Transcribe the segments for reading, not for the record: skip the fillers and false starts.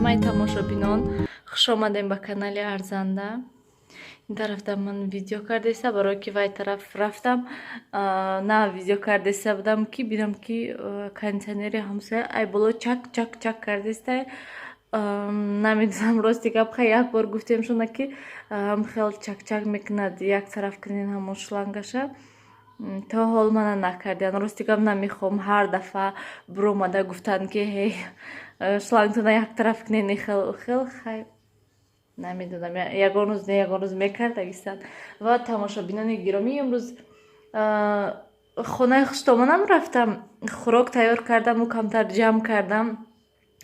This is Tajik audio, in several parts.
ҳамаи тамошобинон хуш омадем ба канали Арзанда. ин тарафта ман видео кардеса, барои ки вай тараф рафтам на видео кардеса будам ки бинам ки кондитсионери ҳамсоя ай боло чак чак чак кардеста. Намедонам рости гап хай як бор гуфтем шуна ки хел чак чак мекунад як тараф кунен ҳамон шлангаша. То ҳол мана накардиан. Рости гап намехом ҳар дафъа биромада гуфтанд ки ҳей шлангтона як тараф кунени хел хай намедонам ягон рӯз не ягон рӯз мекардагистанд. Ва тамошобинони гиромӣ, имрӯз хонаи хуштомонам рафтам, хӯрок тайёр кардаму камтар ҷамъ кардам.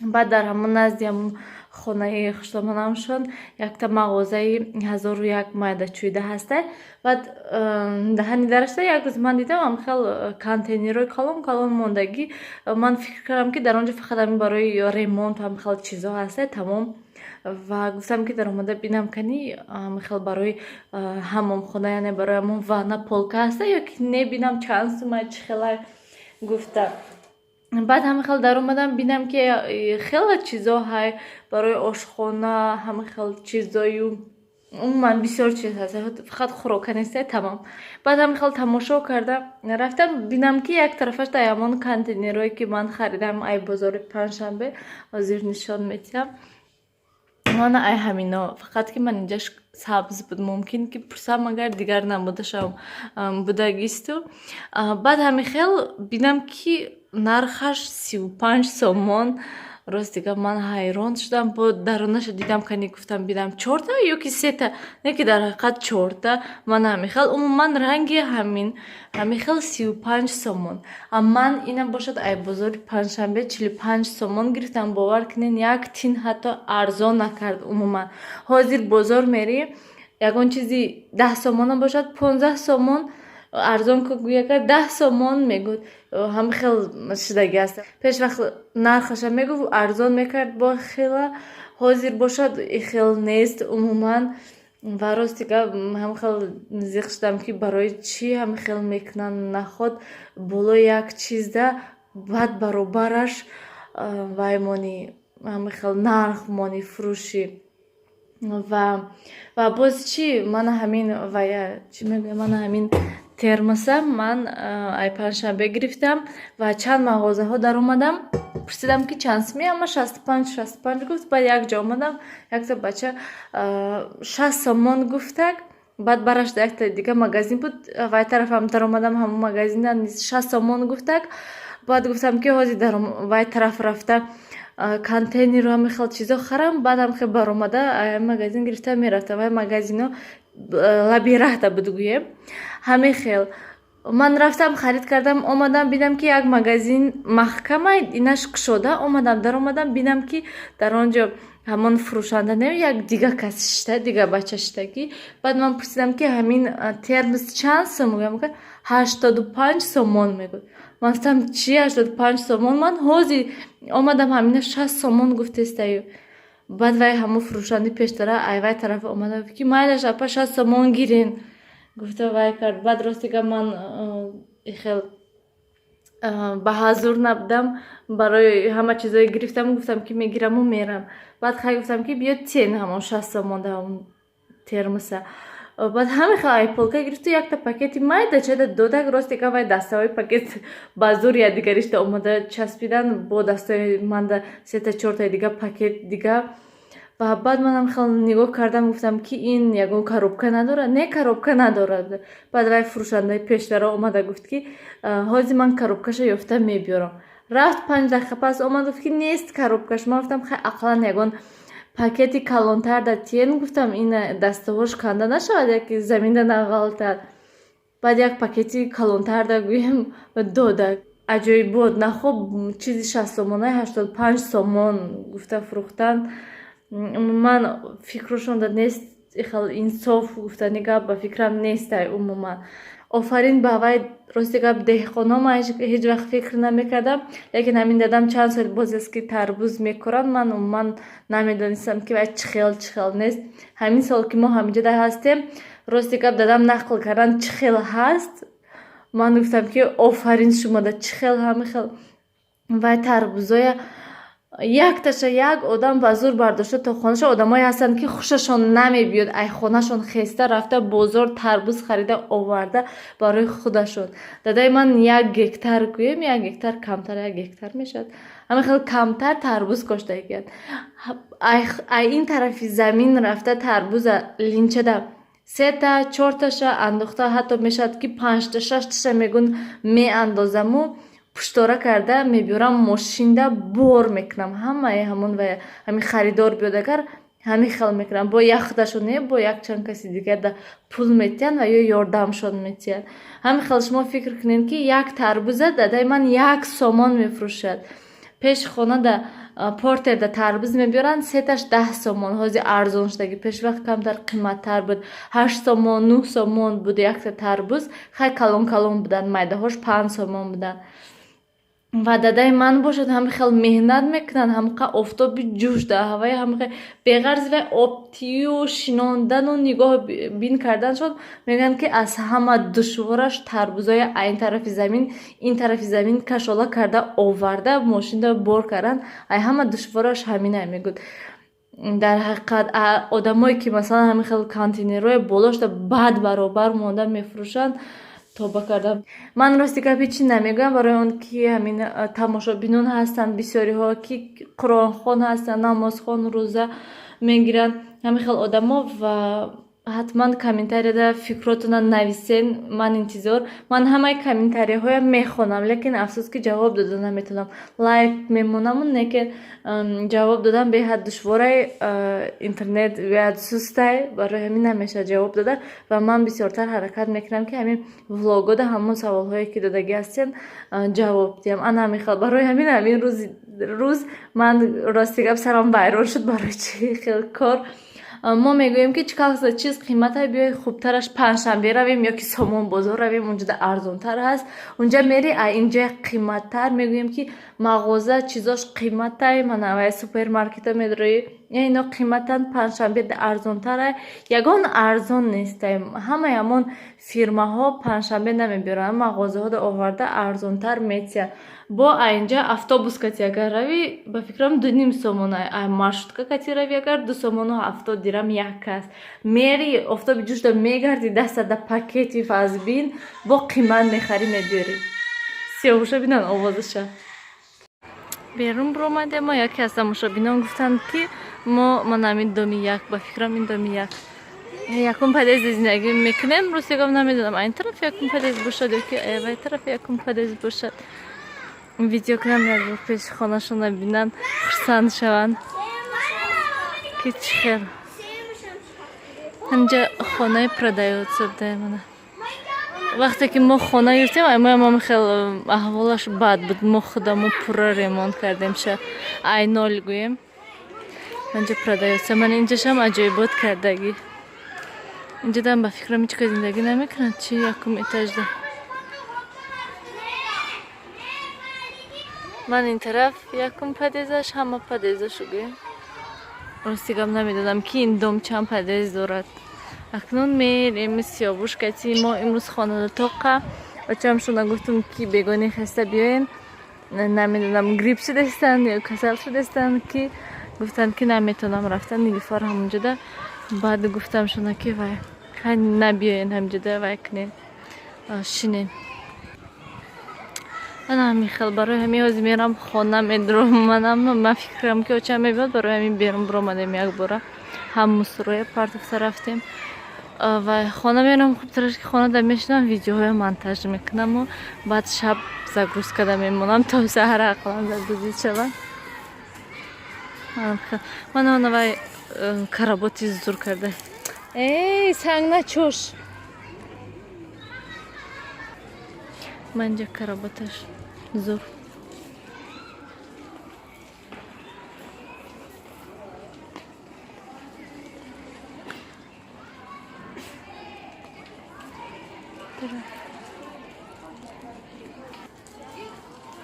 Баъд дар ҳамон назди ҳамон хонаи хуштомонамшон якта мағозаи 1001 майдачӯйда ҳастай. Баъд даҳани дарашта як рӯз ман дидам хел контейнерҳои калон калон мондагӣ. Ман фикр кардам ки дар он ҷо фақат ҳамин барои ремонт хел чизо ҳастай тамом. Ва гуфтам ки дар омада бинам кани хел барои ҳамомхона, яъне барои ҳамон ванна полка ҳастай ё ки не бинам чанд сума чӣ хелай гуфтам. Баъд ҳама хел дар омадам бинам ки хеле чизо ҳай барои ошхона, ҳама хел чизою умуман бисёр чиз ҳаст, фақат хӯрока нестай тамом. Баъд ҳама хел тамошо карда рафтам бинам ки як тарафаш дар ҳамон контейнерҳое ки ман харидам ай бозори Панҷшанбе ҳозир нишон медиҳам. Мана ай ҳамино, фақат ки ман инҷаш сабз буд, мумкин ки пурсам агар дигар намудашам будагисту. Баъд ҳами хел бинам ки нархаш 35 сомон. Рости гап ман ҳайрон шудам. Бо даронаша дидам кани гуфтам бинам 4та ё ки 3та, не ки дар ҳақиқат 4та. Ман ҳами хел умуман ранги ҳами хел 35 сомон. Ман ина бошад ай бозори Панҷшанбе 45 сомон гирифтам. бовар кунен як тин ҳатто арзон накард. Умуман ҳозир бозор мери ягон чизи 10 сомона бошад 15 сомон арзон ку гӯякар 10 сомон мегӯд. ҳама хел шидаги аст. Пешвақт нархаша мегуфт арзон мекард бо хела, ҳозир бошад хел нест умуман. Ва рости гап ҳама хел зиқ шудам ки барои чӣ ҳама хел мекунанд наход боло як чизда баъд баробараш вай мони ҳама хел нарх мони фурӯши. Ва боз чӣ мана ҳамин вая чӣ мегӯям, мана ҳамин термоса ман ай панҷшанбе гирифтам ва чанд мағозаҳо дар омадам. Пурсидам ки чанд суми, ама 65 гуфт. Баъд як ҷо омадам, якта бача 60 сомон гуфтак. Баъд барашда якта дига магазин буд, вай тарафам дар омадам, ҳамон магазинда низ 60 сомон гуфтак. Баъд гуфтам ки ҳозир дар вай тараф рафта контейнеру ҳама хел чизо харам. Баъд ҳам хел баромада ай магазин гирифта мерафтам. Вай магазино лаби раҳда буд гӯем. Ҳаме хел ман рафтам харид кардам, омадам бинам ки як магазин маҳкамай инаш кушода. Дар омадам бинам ки дар он ҷо ҳамон фурӯшанда не як дига кас шита, дига бача шитагӣ. Баъд ман пурсидам ки ҳамин термос чанд сом мегӯям, 85 сомон мегӯд. Ман гуфтам чӣ 85 сомон, ман ҳозир омадам ҳамина 60 сомон гуфтестаю. Баъд вай ҳамон фурӯшандаи пештара ай вай тараф омада ки майлаш апа 60 сомон гирен гуфта вай кард. Баъд рости гап ман хел ба ҳазур набудам, барои ҳама чизои гирифтам гуфтам ки мегираму мерам. Баъд хай гуфтам ки биё тен ҳамон 60 сомон дар ҳамон термоса. Баъд ҳама хел ай полка гирифту якта пакети майда чада додак. Рости гап вай дастаҳои пакет ба зур якдигаришта омада часпидан бо дастаҳои манда 3-4 дига пакет дига. Ва баъд манам хел нигоҳ кардам, гуфтам ки ин ягон коробка надорад? Не, коробка надорад. Баъд вай фурӯшандаи пештара омада гуфт ки ҳозир ман коробкаша ёфта мебиёрам. Рафт 5 дақиқа пас омад гуфт ки нест коробкаш. Ман гуфтам хай ақаллан ягон пакети калонтар да тиен, гуфтам ин дастаҳош канда нашавад яки заминда нағалтад. Баъд як пакети калонтар да гӯем додак. Аҷоиб буд, нахоб чизи 60 сомонаи 85 сомон гуфта фурӯхтанд. Умуман фикрушон да нест хел инсоф гуфтани гап ба фикрам нестай. Умуман офарин ба вай. Рости гап деҳқоном ҳеҷ вақт фикр намекардам, лекин ҳамин дадам чанд сол боз аст ки тарбуз мекоранд. Ман умуман намедонистам ки вай чӣ хел нест. ҳамин сол ки мо ҳаминҷода ҳастем, рости гап дадам нақл кардан чӣ хел ҳаст. Ман гуфтам ки офарин шумо да чӣ хел ҳама хел вай тарбузоя якташа як одам ба зур бардошта то хонаша. Одамое ҳастанд ки хушашон намебиёд ай хонашон хеста рафта бозор тарбуз харида оварда барои худашон. Дадаи ман 1 гектар гӯем, 1 гектар камтар, 1 гектар мешавад. Ҳамин хел камтар тарбуз кошта екан. Ай ин тарафи замин рафта тарбуза линчада 3 та 4 таша андохта, ҳатто мешавад ки 5 та 6 таша мегӯн меандозаму пуштора карда мебиёрам мошинда бор мекунам. Ҳамаи ҳамон ва ҳамин харидор биёд агар ҳамин хел мекунам. Бо як худашон не бо якчанд каси дигар да пул метиҳанд ва ё ёрдамшон метиҳанд. Ҳамин хел шумо фикр кунед ки як тарбуза дадаи ман 1 сомон мефурӯшад. Пеши хона да портер да тарбуз мебиёранд 3 таш 10 сомон. ҳозир арзон шудагӣ. Пешвақт камтар қиматтар буд. 8 сомон 9 сомон буд якта тарбуз. хай калон калон буданд. Майдаҳош 5 сомон буданд. ва дадаи ман бошад ҳамин хел меҳнат мекунанд, ҳамқа офтоби ҷӯш дар ҳаваи ҳамқа беғарз ва обтию шинондану нигоҳ бин карданшон мегӯянд ки аз ҳама душвораш тарбузои айн тарафи замин ин тарафи замин кашола карда оварда мошинда бор кардан. ай ҳама душвораш ҳаминай мегӯд. дар ҳақиқат одамое ки масалан ҳамин хел контейнерҳои болошда бад баробар монда мефурӯшанд тоба кардам. Ман рости гапи чӣ намегӯям барои он ки ҳамин тамошобинон ҳастанд бисёриҳо ки қуронхон ҳастанд, намозхон, рӯза мегиранд ҳамин хел одамо ва ҳатман комментарияда фикротона нависен. Ман интизор. Ман ҳамаи комментарияҳоям мехонам, лекин афсӯс ки ҷавоб дода наметавонам. Лайк мемонам, лекин ҷавоб додан беҳад душворай, интернет беҳад сустай, барои ҳамин намешавад ҷавоб дода ва ман бисёртар ҳаракат мекунам ки ҳамин влогода ҳамон саволҳое ки додагӣ ҳастен ҷавоб диҳам. ана ҳамин хел барои ҳамин рӯз ман рости гап сарам вайрон шуд барои чӣ хел кор. мо мегӯем ки чӣ чиз қимата биёй хубтараш панҷшанбе равем ё ки Сомон бозор равем, унҷода арзонтар ҳаст. Унҷа мери инҷоя қиматтар мегӯем ки мағоза чизош қиматтай, манавай супермаркета медорои ино қиматан панҷшанбе арзонтарай. Ягон арзон нестай. Ҳамаи ҳамон фирмаҳо панҷшанбе намебиёранд, мағозаҳо да оварда арзонтар метиҳанд. Бо инҷа автобус кати агар равӣ ба фикрам 2.5 сомон, маршрутка кати равӣ агар 2 сомону 70 дирам як кас. Мери офтоби ҷӯшда мегарди дастада пакети фазбин бо қимат мехарӣ мебиёрӣ. Сиёҳуша бинан овозаша. Берун биромадем, мо яке аз тамошобинон гуфтанд ки мо намин доми як ба фикрам ин доми як якум подъезди зиндагӣ мекунем. Ростигам намедонам айн тараф якум подъезд бошад ё ки вай тараф якум подъезд бошад. Видео кунам як бор пеши хонашона бинанд хурсанд шаванд ки чӣ хел. ҳамҷа хонаи продаётся будаи мана. Вақте ки мо хона гирифтем аймоям хел аҳволаш бад буд. Мо худамо пурра ремонт кардем ша ай нол гӯем. Ҳамҷа продаётся. Ман инҷашам аҷоибот кардагӣ. Инҷадам ба фикрам ҳеҷ кас зиндагӣ намекунад чи якум этажда. Ман ин тараф якум подъездаш ҳама подъездашо гӯем. Ростигам намедонам ки ин дом чанд подъезд дорад. акнун мерем сиёбушкати мо имрӯз хонада тоқа бачаамшона гуфтум ки бегони хаста биёен. Намедонам грипп шудастанд ё касал шудастанд ки гуфтанд ки наметавонам рафтан нилуфар ҳамонҷода. Баъд гуфтамшона ки вай хай набиёен ҳамҷода вай кунем шинем. ана ҳамин хел барои ҳамин ҳозир мерам хона медроманам. ман фикрам ки очам мебиёд барои ҳамин берун биромадем як бора ҳам мусроя партофта рафтем ва хона мерам. хубтараш ки хонада мешинам видеоҳоя монтаж мекунаму баъд шаб загрузкада мемонам то саҳар ақлан загрузид шавад. ман онавай каработи зур карда. Эй санг начош. манҷа каработаш зур.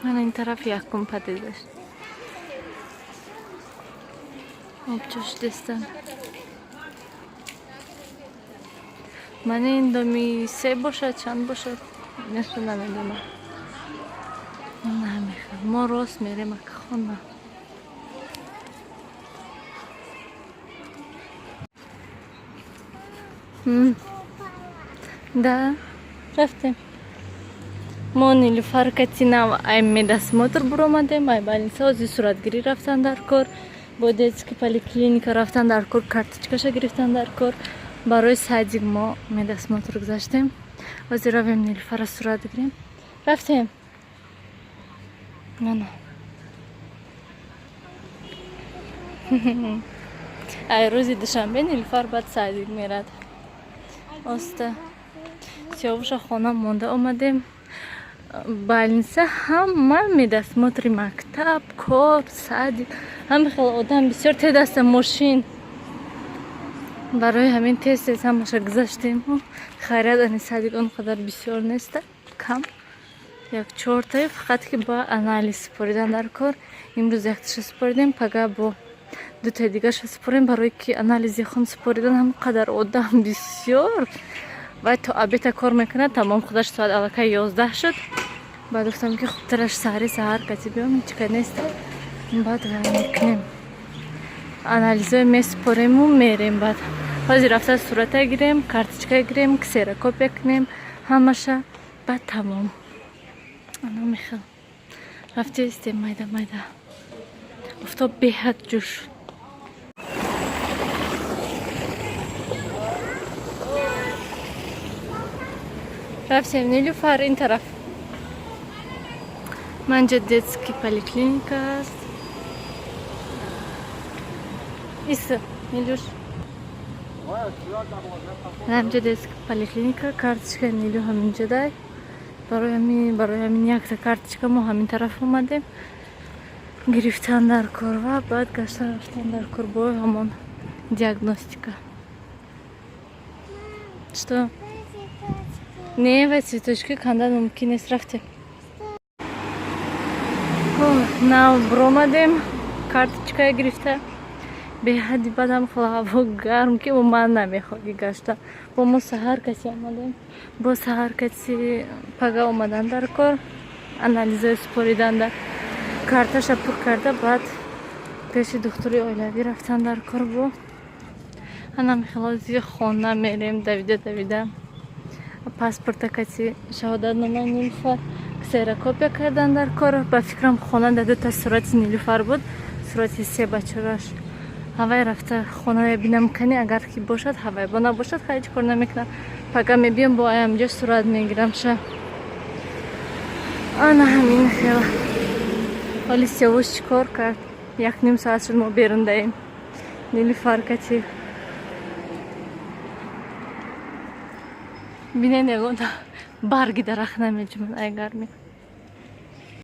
Ана ин тараф якум подъездаш. обчош дестан. ман ин доми се бошад чанд бошад нешо намедонам. мо рост мерем акахона. Да, рафтем. мо Нилуфар Катинова ай медосмотр буромадем, ай больница ози суратгирӣ рафтан дар кор, бо детский поликлиника рафтан дар кор, карточкаша гирифтан дар кор. Барои садик мо медосмотр гузаштем. Ози равем Нилуфара сурат гирем. Рафтем. Мана. ай рӯзи душанбе Нилуфар баъд садик мерад. Оста сиёвуша хона монда омадем. Больница ҳама медосмотри мактаб, кор, садик, ҳама хел одам бисёр тедаста мошин. Барои ҳамин тез ҳамаша гузаштем. Харияд ани садик он қадар бисёр неста, кам. 1-4 фақат ки ба анализ супоридан дар кор. Имрӯз якташа супоридем, пага бо 2 дигаша супорем, барои ки анализи хон супоридан ҳам қадар одам бисёр. Вай то обеда кор мекунад, тамом худаш соат аллакай 11 шуд. Баъд гуфтам ки хубтараш саҳри саҳар кати биём, чика неста. Баъд вай мекунем. Анализҳои месупориму мерем. Баъд ҳозир рафта сурата гирем, карточка гирем, ксерокопия кунем, ҳамаша баъд тамом. Ана мехел. Рафта истем майда майда. Офтоб беҳад ҷӯш шуд. Рафтем Нилуфар ин тараф. Манҷа детский поликлиника аст. Иса Нилуш. Манҷа детский поликлиника, карточка Нилу ҳаминҷа дай. Барои ҳамин якта карточка мо ҳамин тараф омадем. Гирифтан дар кор ва баъд гашта рафтан дар кор бо ҳамон диагностика. Что? Не, вай цветочки канда мумкин нест. Рафтем. Нав буромадем, карточка гирифта. Беҳади бадам ҳаво гарм ки ман намехоҳӣ гашта. Бо мо саҳар каси омадем. Бо саҳар каси пага омадан дар кор. Анализаи супориданда карташа пур карда, баъд пеши духтури оилавӣ рафтан дар кор. Бо ана мехелози хона мерем давида. Паспорта кати шаҳодатномаи Нилуфар, ксерокопия кардан дар кор. Ба фикрам хонада 2 сурати Нилуфар буд, сурати 3 бачораш. ҳавай рафта хонаро бинам кани, агар ки бошад ҳавай, бо набошад ҳеҷ кор намекунам. Пага мебиям бо аямҷо сурат мегирам ша. Ана ҳамин хел. ҳоли сиёвуш чӣ кор кард? 1-ним соат шуд мо берун даем. Нилуфар кати бинен ягон барги дарахт намеҷумад, ай гарми.